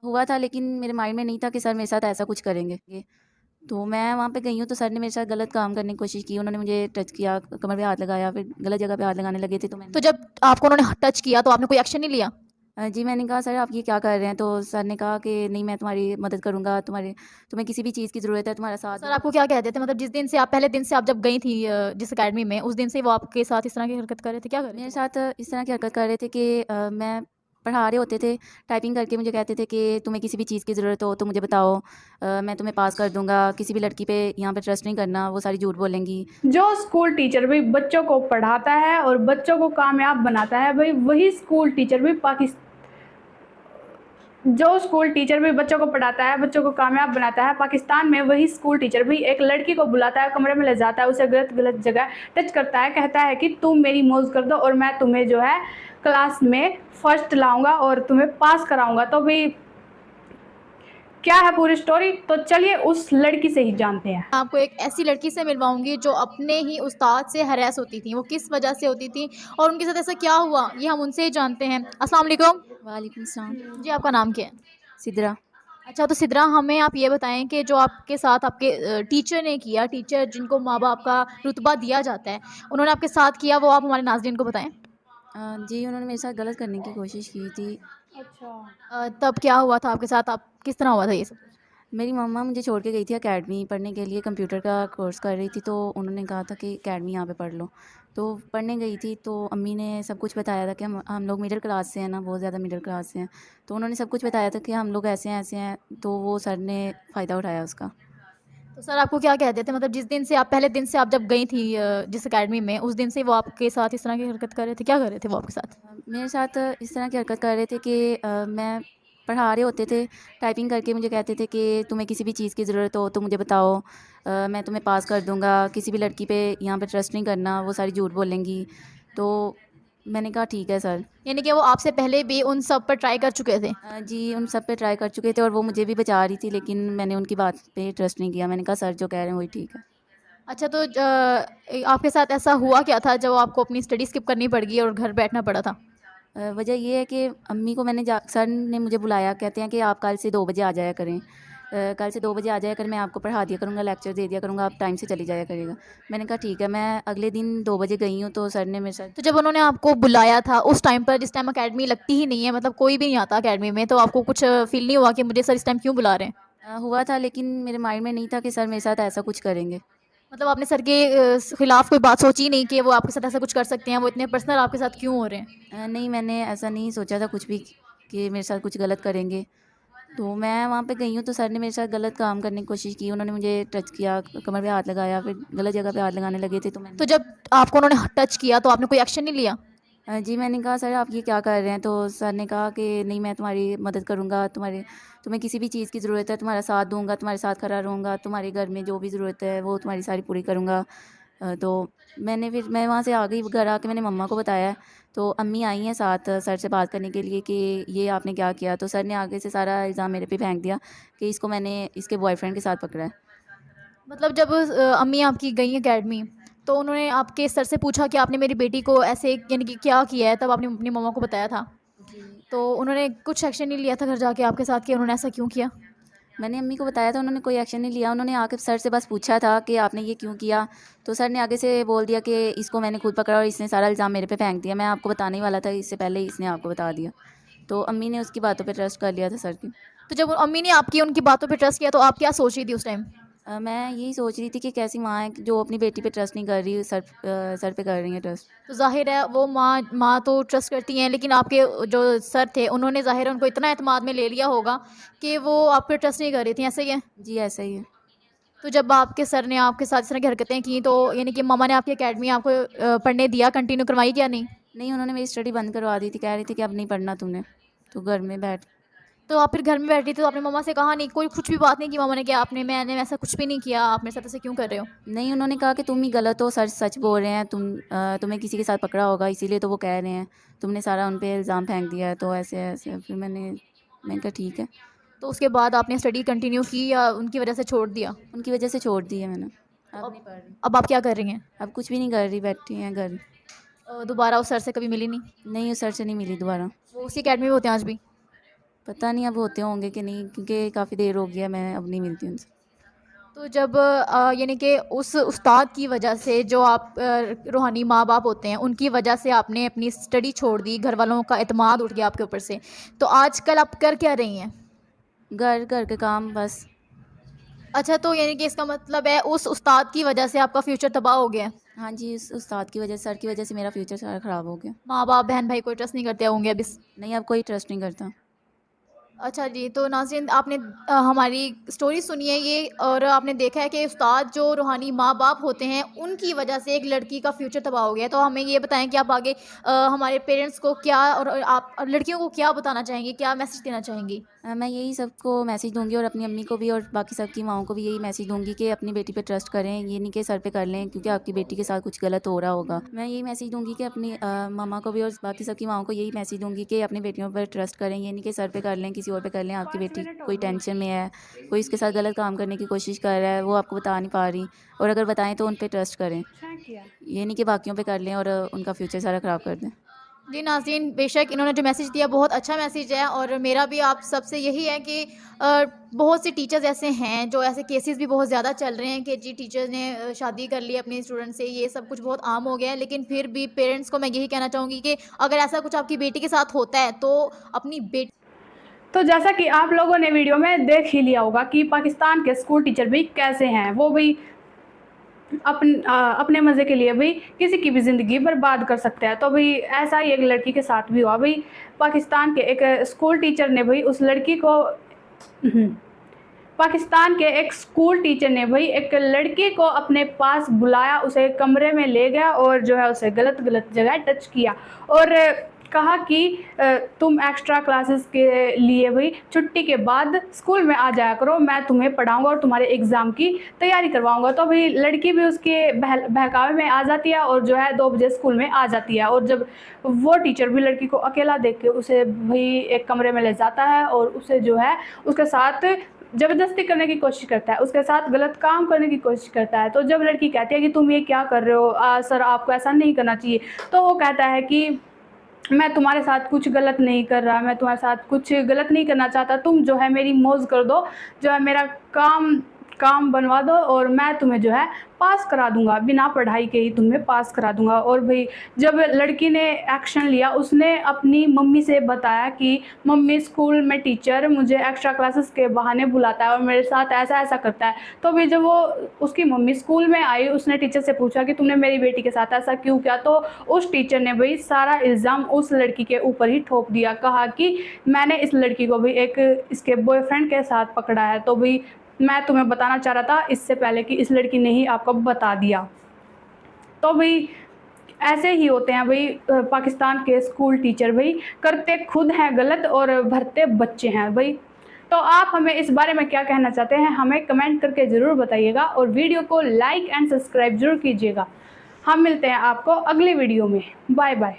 हुआ था, लेकिन मेरे माइंड में नहीं था कि सर मेरे साथ ऐसा कुछ करेंगे। तो मैं वहाँ पे गई हूँ, तो सर ने मेरे साथ गलत काम करने की कोशिश की। उन्होंने मुझे टच किया, कमर पे हाथ लगाया, फिर गलत जगह पे हाथ लगाने लगे थे, तो तो मैंने जब आपको उन्होंने टच किया तो आपने कोई एक्शन नहीं लिया? जी, मैंने कहा सर आप ये क्या कर रहे हैं? तो सर ने कहा कि नहीं, मैं तुम्हारी मदद करूँगा, तुम्हें किसी भी चीज़ की ज़रूरत है, तुम्हारा तो साथ सर दूँगा। आपको क्या कहते थे? मतलब जिस दिन से आप पहले दिन से आप जब गई थी जिस अकेडमी में, उस दिन से वो आपके साथ इस तरह की हरकत कर रहे थे? क्या कर रहे थे मेरे वो? साथ इस तरह की हरकत कर रहे थे कि मैं पढ़ा रहे होते थे, टाइपिंग करके मुझे कहते थे कि तुम्हें किसी भी चीज़ की ज़रूरत हो तो मुझे बताओ, मैं तुम्हें पास कर दूँगा, किसी भी लड़की पे यहाँ पे ट्रस्ट नहीं करना, वो सारी झूठ बोलेंगी। जो स्कूल टीचर भी बच्चों को पढ़ाता है और बच्चों को कामयाब बनाता है, भाई वही स्कूल टीचर भी पाकिस्तान जो स्कूल टीचर भी बच्चों को पढ़ाता है, बच्चों को कामयाब बनाता है, पाकिस्तान में वही स्कूल टीचर भी एक लड़की को बुलाता है, कमरे में ले जाता है, उसे गलत गलत जगह टच करता है, कहता है कि तुम मेरी मौज कर दो और मैं तुम्हें जो है क्लास में फर्स्ट लाऊंगा और तुम्हें पास कराऊंगा। तो भाई क्या है पूरी स्टोरी, तो चलिए उस लड़की से ही जानते हैं। आपको एक ऐसी लड़की से मिलवाऊँगी जो अपने ही उस्ताद से हैरेस होती थी। वो किस वजह से होती थी और उनके साथ ऐसा क्या हुआ, ये हम उनसे ही जानते हैं। अस्सलाम वालेकुम। वालेकुम सलाम। जी, आपका नाम क्या है? सिदरा। अच्छा, तो सिद्रा हमें आप ये बताएँ कि जो आपके साथ आपके टीचर ने किया, टीचर जिनको माँ-बाप का रुतबा दिया जाता है, उन्होंने आपके साथ किया वो आप हमारे नाज़रीन को बताएँ? जी, उन्होंने मेरे साथ गलत करने की कोशिश की थी। अच्छा। तब क्या हुआ था आपके साथ? आप किस तरह हुआ था ये सब? मेरी मम्मा मुझे छोड़ के गई थी अकेडमी पढ़ने के लिए, कंप्यूटर का कोर्स कर रही थी, तो उन्होंने कहा था कि अकेडमी यहाँ पे पढ़ लो। तो पढ़ने गई थी, तो अम्मी ने सब कुछ बताया था कि हम लोग मिडिल क्लास से हैं ना, बहुत ज़्यादा मिडिल क्लास से हैं। तो उन्होंने सब कुछ बताया था कि हम लोग ऐसे हैं, तो वो सर ने फ़ायदा उठाया उसका। तो सर आपको क्या कहते थे? मतलब जिस दिन से आप पहले दिन से आप जब गई थी जिस अकेडमी में, उस दिन से वो आपके साथ इस तरह की हरकत कर रहे थे? क्या कर रहे थे वो आपके साथ? मेरे साथ इस तरह की हरकत कर रहे थे कि मैं पढ़ा रहे होते थे, टाइपिंग करके मुझे कहते थे कि तुम्हें किसी भी चीज़ की ज़रूरत हो तो मुझे बताओ, मैं तुम्हें पास कर दूँगा, किसी भी लड़की पे यहाँ पे ट्रस्ट नहीं करना, वो सारी झूठ बोलेंगी। तो मैंने कहा ठीक है सर। यानी कि वो आपसे पहले भी उन सब पर ट्राई कर चुके थे? जी, उन सब पे ट्राई कर चुके थे और वो मुझे भी बचा रही थी, लेकिन मैंने उनकी बात पे ट्रस्ट नहीं किया। मैंने कहा सर जो कह रहे हैं वही ठीक है। अच्छा, तो आपके साथ ऐसा हुआ क्या था जब आपको अपनी स्टडी स्किप करनी पड़ गई और घर बैठना पड़ा था? वजह ये है कि अम्मी को सर ने मुझे बुलाया, कहते हैं कि आप कल से 2 बजे आ जाया करें। कल से 2 बजे आ जाया करें, मैं आपको पढ़ा दिया करूँगा, लेक्चर दे दिया करूँगा, आप टाइम से चली जाया करिएगा। मैंने कहा ठीक है। मैं अगले दिन 2 बजे गई हूँ, तो सर ने मेरे साथ तो जब उन्होंने आपको बुलाया था उस टाइम पर जिस टाइम अकेडमी लगती ही नहीं है, मतलब कोई भी नहीं आता अकेडमी में, तो आपको कुछ फ़ील नहीं हुआ कि मुझे सर इस टाइम क्यों बुला रहे हैं? हुआ था, लेकिन मेरे माइंड में नहीं था कि सर मेरे साथ ऐसा कुछ करेंगे। मतलब आपने सर के खिलाफ कोई बात सोची ही नहीं कि वो आपके साथ ऐसा कुछ कर सकते हैं, वो इतने पर्सनल आपके साथ क्यों हो रहे हैं? नहीं, मैंने ऐसा नहीं सोचा था कुछ भी कि मेरे साथ कुछ गलत करेंगे। तो मैं वहाँ पे गई हूँ, तो सर ने मेरे साथ गलत काम करने की कोशिश की। उन्होंने मुझे टच किया, कमर पे हाथ लगाया, फिर गलत जगह पे हाथ लगाने लगे थे, तो तो मैंने जब आपको उन्होंने टच किया तो आपने कोई एक्शन नहीं लिया? जी, मैंने कहा सर आप ये क्या कर रहे हैं? तो सर ने कहा कि नहीं, मैं तुम्हारी मदद करूँगा, तुम्हें किसी भी चीज़ की ज़रूरत है, तुम्हारा साथ दूँगा, तुम्हारे साथ खड़ा रहूँगा, तुम्हारे घर में जो भी ज़रूरत है वो तुम्हारी सारी पूरी करूँगा। तो मैं वहाँ से आ गई, घर आके मैंने मम्मा को बताया। तो अम्मी आई हैं साथ सर से बात करने के लिए कि ये आपने क्या किया? तो सर ने आगे से सारा इल्ज़ाम मेरे पे फेंक दिया कि इसको मैंने इसके बॉयफ्रेंड के साथ पकड़ा है। मतलब जब अम्मी आपकी गई अकेडमी, तो उन्होंने आपके सर से पूछा कि आपने मेरी बेटी को ऐसे यानी कि क्या किया है, तब आपने अपनी मम्मा को बताया था? जी। तो उन्होंने कुछ एक्शन नहीं लिया था घर जाके आपके साथ कि उन्होंने ऐसा क्यों किया? मैंने अम्मी को बताया था, उन्होंने कोई एक्शन नहीं लिया। उन्होंने आके सर से बस पूछा था कि आपने ये क्यों किया? तो सर ने आगे से बोल दिया कि इसको मैंने खुद पकड़ा और इसने सारा इल्ज़ाम मेरे पे फेंक दिया। मैं आपको बताने ही वाला था, इससे पहले ही इसने आपको बता दिया। तो अम्मी ने उसकी बातों पे ट्रस्ट कर लिया था सर की। तो जब अम्मी ने आपकी उनकी बातों पे ट्रस्ट किया तो आप क्या सोच रही थी उस टाइम? मैं यही सोच रही थी कि कैसी माँ है कि जो अपनी बेटी पे ट्रस्ट नहीं कर रही, सर पे कर रही है ट्रस्ट। तो ज़ाहिर है वो माँ माँ तो ट्रस्ट करती हैं, लेकिन आपके जो सर थे उन्होंने ज़ाहिर है उनको इतना एतमाद में ले लिया होगा कि वो आप पे ट्रस्ट नहीं कर रही थी, ऐसा ही है? जी, ऐसा ही है। तो जब आपके सर ने आपके साथ इस तरह की हरकतें की तो यानी कि मम्मा ने आपकी अकेडमी आपको पढ़ने दिया, कंटिन्यू करवाई या नहीं? नहीं, उन्होंने मेरी स्टडी बंद करवा दी थी, कह रही थी कि अब नहीं पढ़ना तुमने, तो घर में बैठ। तो आप फिर घर में बैठी थी तो आपने मम्मा से कहा नहीं, कोई कुछ भी बात नहीं की मम्मा ने कि आपने मैंने ऐसा कुछ भी नहीं किया, आप मेरे साथ ऐसे क्यों कर रहे हो? नहीं, उन्होंने कहा कि तुम ही गलत हो, सर सच बोल रहे हैं, तुम्हें किसी के साथ पकड़ा होगा इसीलिए तो वो कह रहे हैं, तुमने सारा उन पे इल्ज़ाम फेंक दिया है, तो ऐसे-ऐसे फिर मैंने कहा ठीक है। तो उसके बाद आपने स्टडी कंटिन्यू की या उनकी वजह से छोड़ दिया? उनकी वजह से छोड़ दी है मैंने, तो अब अब नहीं पढ़ रही। अब आप क्या कर रही हैं? अब कुछ भी नहीं कर रही, बैठी हैं घर। दोबारा उस सर से कभी मिली नहीं? नहीं, उस सर से नहीं मिली दोबारा। वो उसी अकेडमी में होते हैं आज भी? पता नहीं अब होते होंगे कि नहीं, क्योंकि काफ़ी देर हो गया मैं अब नहीं मिलती उनसे। तो जब यानी कि उस उस्ताद की वजह से जो आप रूहानी माँ बाप होते हैं उनकी वजह से आपने अपनी स्टडी छोड़ दी, घर वालों का एतमाद उठ गया आपके ऊपर से, तो आजकल आप कर क्या रही हैं? घर घर के काम बस। अच्छा, तो यानी कि इसका मतलब है उस उस्ताद की वजह से आपका फ्यूचर तबाह हो गया है। हाँ जी, उस उस्ताद की वजह, सर की वजह से मेरा फ्यूचर सारा ख़राब हो गया। माँ बाप बहन भाई कोई ट्रस्ट नहीं करते होंगे अब इस। नहीं, अब कोई ट्रस्ट नहीं करता। अच्छा जी, तो नाज़रीन आपने हमारी स्टोरी सुनी है ये, और आपने देखा है कि उस्ताद जो रूहानी माँ-बाप होते हैं उनकी वजह से एक लड़की का फ्यूचर तबाह हो गया है। तो हमें ये बताएं कि आप आगे हमारे पेरेंट्स को क्या और आप लड़कियों को क्या बताना चाहेंगी, क्या मैसेज देना चाहेंगी? मैं यही सबको मैसेज दूंगी और अपनी अम्मी को भी और बाकी सबकी माओं को भी यही मैसेज दूंगी कि अपनी बेटी पे ट्रस्ट करें, ये नहीं कि सर पे कर लें क्योंकि आपकी बेटी के साथ कुछ गलत हो रहा होगा। मैं यही मैसेज दूंगी कि अपनी मामा को भी और बाकी सबकी माओं को यही मैसेज दूंगी कि अपनी बेटियों पर ट्रस्ट करें, ये नहीं कि सर पे कर लें, किसी और पे कर लें। आपकी बेटी कोई टेंशन में है, कोई इसके साथ गलत काम करने की कोशिश कर रहा है, वो आपको बता नहीं पा रही, और अगर बताएं तो उन पर ट्रस्ट करें, ये नहीं कि बाकियों पे कर लें और उनका फ्यूचर सारा ख़राब कर दें। जी नाज़रीन, बेशक इन्होंने जो मैसेज दिया बहुत अच्छा मैसेज है, और मेरा भी आप सबसे यही है कि बहुत से टीचर्स ऐसे हैं जो ऐसे केसेस भी बहुत ज़्यादा चल रहे हैं कि जी टीचर्स ने शादी कर ली अपने स्टूडेंट से, ये सब कुछ बहुत आम हो गया है। लेकिन फिर भी पेरेंट्स को मैं यही कहना चाहूँगी कि अगर ऐसा कुछ आपकी बेटी के साथ होता है तो अपनी बेटी। तो जैसा कि आप लोगों ने वीडियो में देख ही लिया होगा कि पाकिस्तान के स्कूल टीचर भी कैसे हैं, वो भी अपने मज़े के लिए भी किसी की भी ज़िंदगी बर्बाद कर सकते हैं। तो भाई ऐसा ही एक लड़की के साथ भी हुआ। भाई पाकिस्तान के एक स्कूल टीचर ने भाई उस लड़की को पाकिस्तान के एक स्कूल टीचर ने भाई एक लड़की को अपने पास बुलाया, उसे कमरे में ले गया और जो है उसे गलत गलत जगह टच किया और कहा कि तुम एक्स्ट्रा क्लासेस के लिए भाई छुट्टी के बाद स्कूल में आ जाया करो, मैं तुम्हें पढ़ाऊंगा और तुम्हारे एग्ज़ाम की तैयारी करवाऊंगा। तो भाई लड़की भी उसके बहकावे में आ जाती है और जो है 2 बजे स्कूल में आ जाती है। और जब वो टीचर भी लड़की को अकेला देख के उसे भाई एक कमरे में ले जाता है और उसे जो है उसके साथ ज़बरदस्ती करने की कोशिश करता है, उसके साथ गलत काम करने की कोशिश करता है। तो जब लड़की कहती है कि तुम ये क्या कर रहे हो, सर आपको ऐसा नहीं करना चाहिए, तो वो कहता है कि मैं तुम्हारे साथ कुछ गलत नहीं कर रहा, मैं तुम्हारे साथ कुछ गलत नहीं करना चाहता, तुम जो है मेरी मौज कर दो, जो है मेरा काम बनवा दो और मैं तुम्हें जो है पास करा दूंगा, बिना पढ़ाई के ही तुम्हें पास करा दूंगा। और भाई जब लड़की ने एक्शन लिया, उसने अपनी मम्मी से बताया कि मम्मी स्कूल में टीचर मुझे एक्स्ट्रा क्लासेस के बहाने बुलाता है और मेरे साथ ऐसा ऐसा करता है। तो भाई जब वो उसकी मम्मी स्कूल में आई, उसने टीचर से पूछा कि तुमने मेरी बेटी के साथ ऐसा क्यों किया, तो उस टीचर ने भाई सारा इल्ज़ाम उस लड़की के ऊपर ही ठोप दिया, कहा कि मैंने इस लड़की को भी एक इसके बॉयफ्रेंड के साथ पकड़ा है। तो भाई मैं तुम्हें बताना चाह रहा था इससे पहले कि इस लड़की ने ही आपको बता दिया। तो भाई ऐसे ही होते हैं भाई पाकिस्तान के स्कूल टीचर, भाई करते खुद हैं गलत और भरते बच्चे हैं भाई। तो आप हमें इस बारे में क्या कहना चाहते हैं, हमें कमेंट करके ज़रूर बताइएगा और वीडियो को लाइक एंड सब्सक्राइब ज़रूर कीजिएगा। हम मिलते हैं आपको अगले वीडियो में। Bye bye.